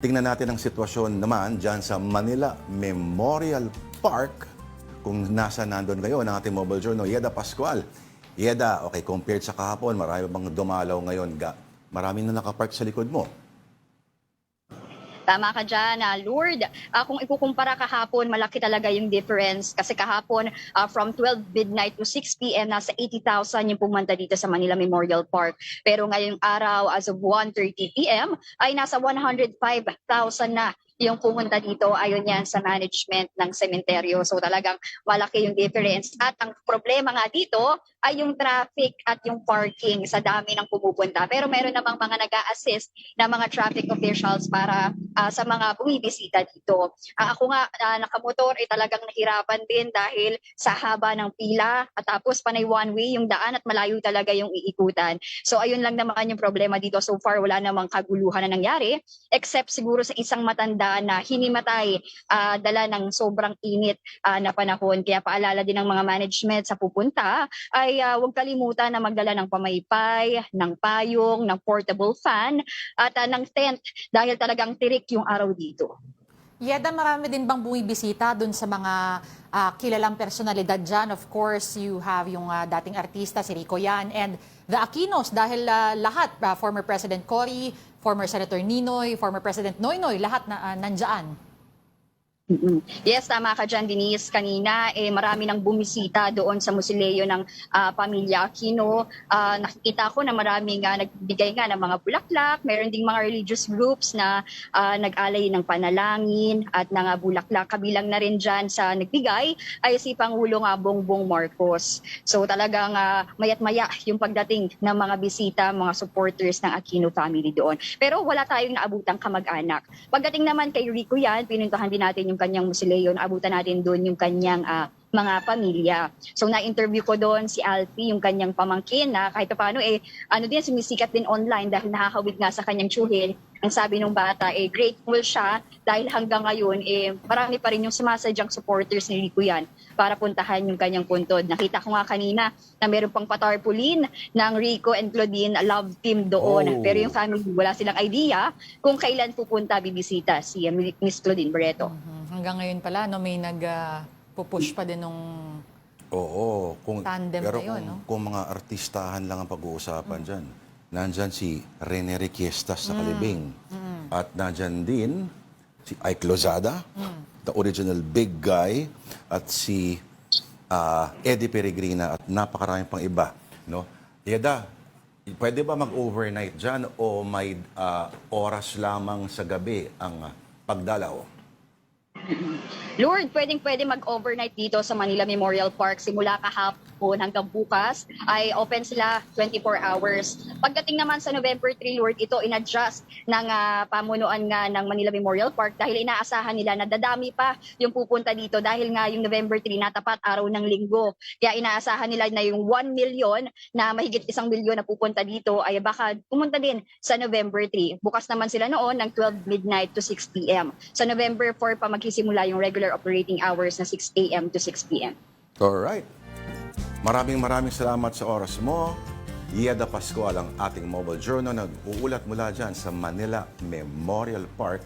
Tingnan natin ang sitwasyon naman dyan sa Manila Memorial Park kung nasa nandun ngayon ang ating mobile journal, Yeda Pascual. Yeda, okay, compared sa kahapon, marami bang dumalaw ngayon? Marami na nakapark sa likod mo. Tama ka dyan, Lord. Kung ikukumpara kahapon, malaki talaga yung difference. Kasi kahapon, from 12 midnight to 6 p.m., nasa 80,000 yung pumunta dito sa Manila Memorial Park. Pero ngayong araw, as of 1:30 p.m., ay nasa 105,000 na yung pumunta dito ayon yan sa management ng sementeryo. So talagang malaki yung difference. At ang problema nga dito ay yung traffic at yung parking sa dami ng pumupunta. Pero meron namang mga nag-a-assist na mga traffic officials para sa mga bumibisita dito. Ako nga, nakamotor, ay talagang nahirapan din dahil sa haba ng pila at tapos panay one way yung daan at malayo talaga yung iikutan. So ayun lang naman yung problema dito. So far, wala namang kaguluhan na nangyari except siguro sa isang matanda na hinimatay dala ng sobrang init na panahon. Kaya paalala din ng mga management sa pupunta ay huwag kalimutan na magdala ng pamaypay, ng payong, ng portable fan at ng tent dahil talagang tirik yung araw dito. Yeda, marami din bang bumibisita dun sa mga kilalang personalidad dyan? Of course, you have yung dating artista, si Rico Yan, and the Aquinos dahil lahat, former President Cory, former Senator Ninoy, former President Noynoy, lahat na nandyan. Yes, tama ka dyan, Denise. Kanina, marami nang bumisita doon sa musileo ng pamilya Aquino. Nakikita ko na maraming nagbigay nga ng mga bulaklak. Meron ding mga religious groups na nag-alay ng panalangin at ng bulaklak. Kabilang na rin dyan sa nagbigay ay si Pangulong Bongbong Marcos. So talagang mayat-maya yung pagdating ng mga bisita, mga supporters ng Aquino family doon. Pero wala tayong naabutang kamag-anak. Pagdating naman kay Rico Yan, pinuntahan din natin yung kanyang musileo, abutan natin doon yung kanyang mga pamilya. So na-interview ko doon si Alfie, yung kanyang pamangkin na kahit paano sumisikat din online dahil nakakawig nga sa kanyang tsuhin. Ang sabi ng bata, grateful siya dahil hanggang ngayon marami pa rin yung sumasadyang supporters ni Rico Yan para puntahan yung kanyang puntod. Nakita ko nga kanina na meron pang patarpaulin ng Rico and Claudine love team doon. Pero yung family, wala silang idea kung kailan pupunta bibisita si Miss Claudine Barreto. Hanggang ngayon pala, no, may nag-push pa din nung tandem pero na yun. No? Kung mga artistahan lang ang pag-uusapan dyan, nandyan si Rene Requiestas sa Kalibing. At nandyan din si Ike Lozada, the original big guy, at si Eddie Peregrina at napakaraming pang iba. No? Yeda, pwede ba mag-overnight dyan o may oras lamang sa gabi ang pagdalaw? Lord, pwedeng-pwede mag-overnight dito sa Manila Memorial Park. Simula kahapon hanggang bukas ay open sila 24 hours. Pagdating naman sa November 3, Lord, ito in-adjust ng pamunuan nga ng Manila Memorial Park dahil inaasahan nila na dadami pa yung pupunta dito dahil nga yung November 3 natapat araw ng linggo. Kaya inaasahan nila na yung 1 million na mahigit 1 milyon na pupunta dito ay baka pumunta din sa November 3. Bukas naman sila noon ng 12 midnight to 6 p.m. Sa November 4 pa magsisimula yung regular operating hours na 6 a.m. to 6 p.m. Alright. Maraming salamat sa oras mo. Yeda Pascual ang ating mobile journal. Nag-uulat mula dyan sa Manila Memorial Park.